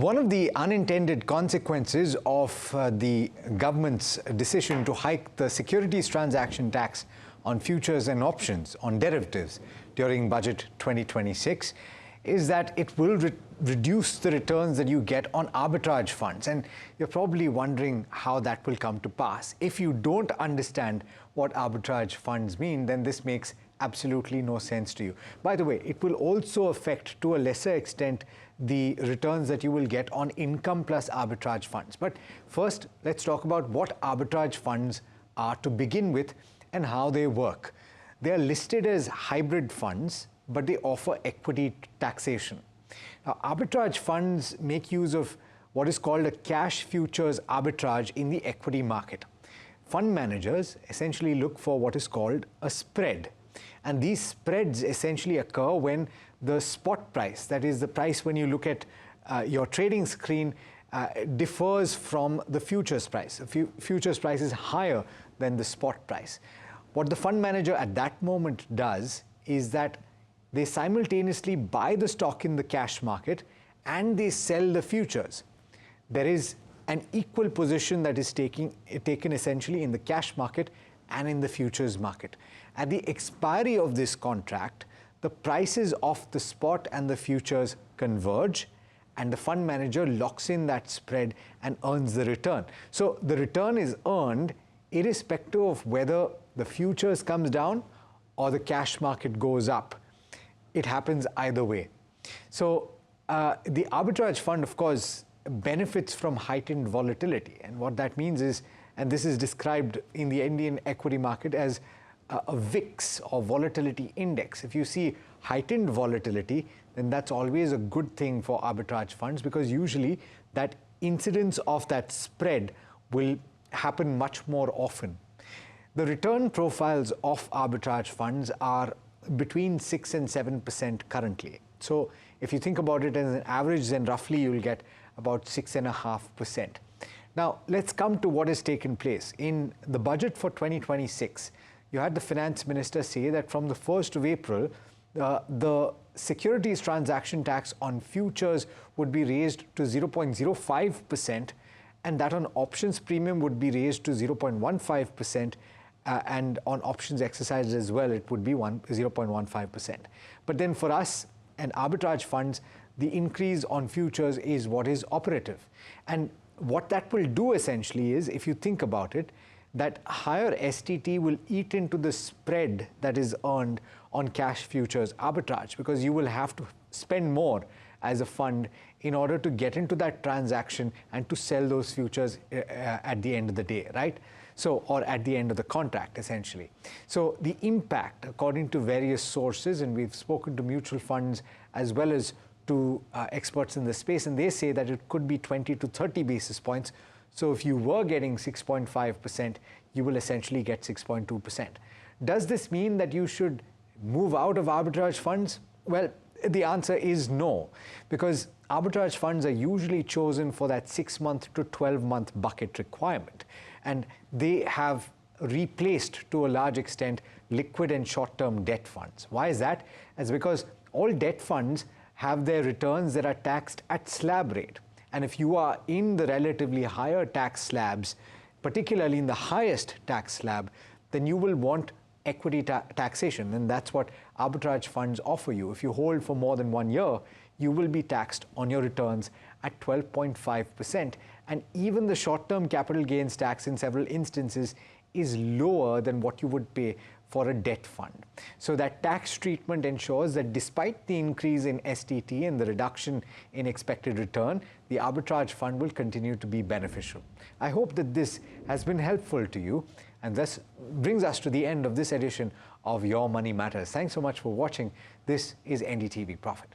One of the unintended consequences of the government's decision to hike the securities transaction tax on futures and options on derivatives during Budget 2026 is that it will reduce the returns that you get on arbitrage funds. And you're probably wondering how that will come to pass. If you don't understand what arbitrage funds mean, then this makes absolutely no sense to you. By the way, it will also affect, to a lesser extent, the returns that you will get on income plus arbitrage funds. But first, let's talk about what arbitrage funds are to begin with and how they work. They are listed as hybrid funds, but they offer equity taxation. Now, arbitrage funds make use of what is called a cash futures arbitrage in the equity market. Fund managers essentially look for what is called a spread. And these spreads essentially occur when the spot price, that is the price when you look at your trading screen, differs from the futures price. The futures price is higher than the spot price. What the fund manager at that moment does is that they simultaneously buy the stock in the cash market and they sell the futures. There is an equal position that is taken essentially in the cash market and in the futures market. At the expiry of this contract, the prices of the spot and the futures converge, and the fund manager locks in that spread and earns the return. So the return is earned irrespective of whether the futures comes down or the cash market goes up. It happens either way. So the arbitrage fund, of course, benefits from heightened volatility. And what that means is, and this is described in the Indian equity market as a VIX, or volatility index. If you see heightened volatility, then that's always a good thing for arbitrage funds, because usually that incidence of that spread will happen much more often. The return profiles of arbitrage funds are between 6 and 7% currently. So if you think about it as an average, then roughly you'll get about 6.5%. Now, let's come to what has taken place. In the budget for 2026, you had the finance minister say that from the 1st of April, the securities transaction tax on futures would be raised to 0.05%, and that on options premium would be raised to 0.15%, and on options exercises as well, it would be 0.15%. But then for us and arbitrage funds, the increase on futures is what is operative. And what that will do essentially is, if you think about it, that higher STT will eat into the spread that is earned on cash futures arbitrage, because you will have to spend more as a fund in order to get into that transaction and to sell those futures at the end of the day, right? So, or at the end of the contract, essentially. So the impact, according to various sources, and we've spoken to mutual funds as well as to experts in the space, and they say that it could be 20 to 30 basis points. So if you were getting 6.5%, you will essentially get 6.2%. Does this mean that you should move out of arbitrage funds? Well, the answer is no, because arbitrage funds are usually chosen for that 6-month to 12-month bucket requirement. And they have replaced, to a large extent, liquid and short-term debt funds. Why is that? It's because all debt funds have their returns that are taxed at slab rate. And if you are in the relatively higher tax slabs, particularly in the highest tax slab, then you will want equity taxation. And that's what arbitrage funds offer you. If you hold for more than 1 year, you will be taxed on your returns at 12.5%. And even the short-term capital gains tax in several instances is lower than what you would pay for a debt fund. So that tax treatment ensures that despite the increase in STT and the reduction in expected return, the arbitrage fund will continue to be beneficial. I hope that this has been helpful to you, and this brings us to the end of this edition of Your Money Matters. Thanks so much for watching. This is NDTV Profit.